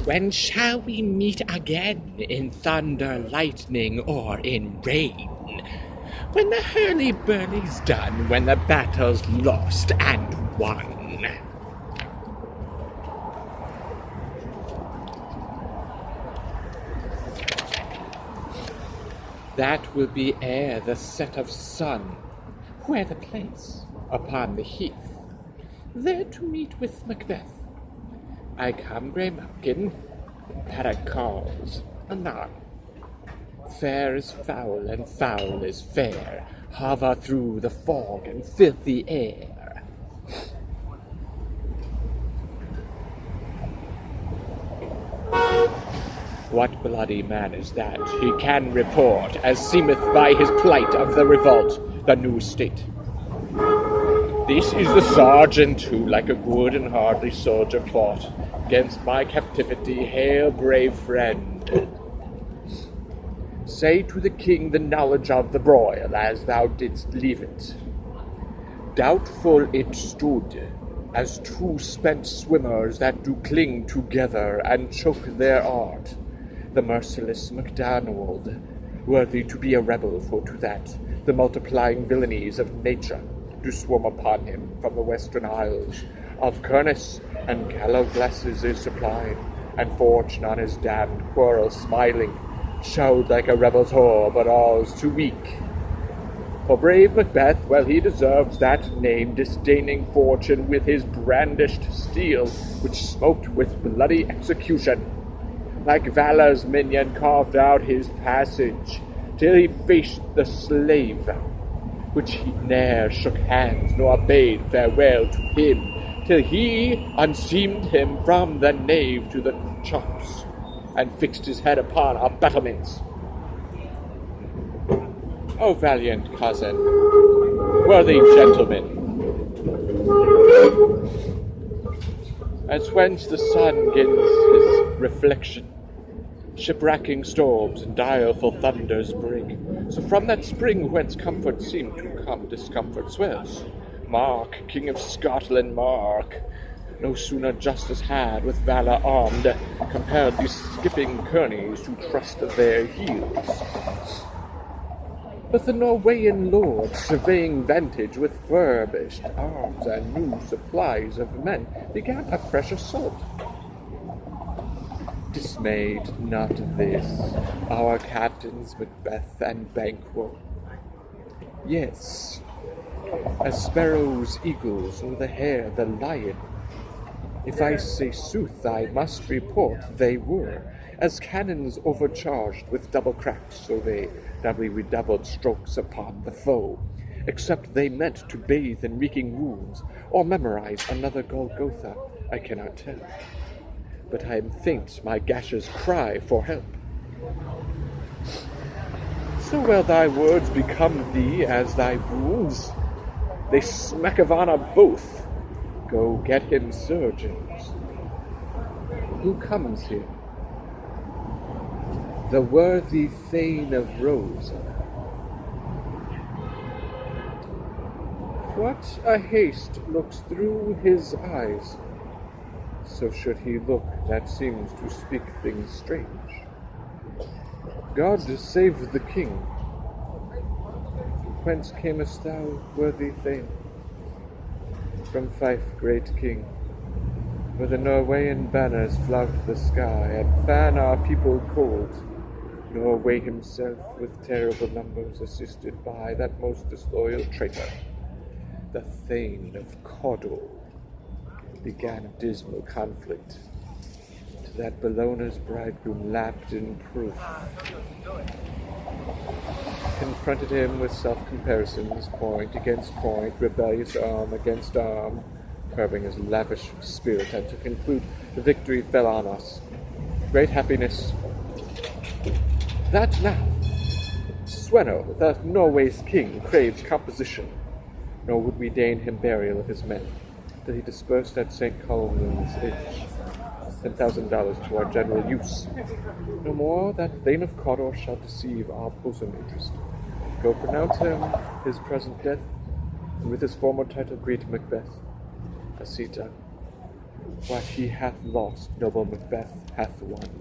When shall we meet again, in thunder, lightning, or in rain? When the hurly-burly's done, when the battle's lost and won. That will be ere the set of sun. Where the place? Upon the heath, there to meet with Macbeth. I come, grey Malkin, Paddock calls, anon. Fair is foul, and foul is fair, hover through the fog and filthy air. What bloody man is that? He can report, as seemeth by his plight of the revolt, the new state. This is the sergeant who, like a good and hardly soldier, fought against my captivity. Hail, brave friend. Say to the king the knowledge of the broil, as thou didst leave it. Doubtful it stood, as two spent swimmers that do cling together and choke their art. The merciless MacDonald, worthy to be a rebel, for to that the multiplying villainies of nature do swarm upon him from the western isles. Of Kernis and callow glasses is supplied, and fortune on his damned quarrel smiling, showed like a rebel's whore, but all's too weak. For brave Macbeth, well he deserves that name, disdaining fortune with his brandished steel, which smoked with bloody execution. Like valor's minion carved out his passage, till he faced the slave, which he ne'er shook hands nor bade farewell to him, till he unseamed him from the nave to the chops, and fixed his head upon our battlements. O valiant cousin, worthy gentlemen, as whence the sun gins his reflection, shipwracking storms and direful thunders break, so from that spring whence comfort seemed to come, discomfort swells. Mark, King of Scotland, mark! No sooner justice had, with valor armed, compelled these skipping kernies to trust their heels. But the Norwegian lord, surveying vantage with furbished arms and new supplies of men, began a fresh assault. Dismayed not this, our captains Macbeth and Banquo. Yes, as sparrows, eagles, or the hare, the lion. If I say sooth, I must report they were, as cannons overcharged with double cracks, so they doubly redoubled strokes upon the foe, except they meant to bathe in reeking wounds, or memorize another Golgotha, I cannot tell. But I am faint my gashes cry for help. So well thy words become thee as thy wounds. They smack of honor both. Go get him surgeons. Who comes here? The worthy Thane of Rose. What a haste looks through his eyes. So should he look that seems to speak things strange. God save the king. Whence camest thou, worthy Thane? From Fife, great king, where the Norwegian banners flout the sky and fan our people cold. Norway himself, with terrible numbers, assisted by that most disloyal traitor, the Thane of Cawdor, began a dismal conflict, to that Bellona's bridegroom lapped in proof. Confronted him with self-comparisons, point against point, rebellious arm against arm, curbing his lavish spirit, and to conclude, the victory fell on us. Great happiness. That now, Sweno, the Norway's king, craves composition, nor would we deign him burial of his men, till he dispersed at St. Column's Edge $10,000 to our general use. No more that Thane of Cawdor shall deceive our bosom interest. Go pronounce him his present death, and with his former title greet Macbeth. A seat done. What he hath lost, noble Macbeth hath won.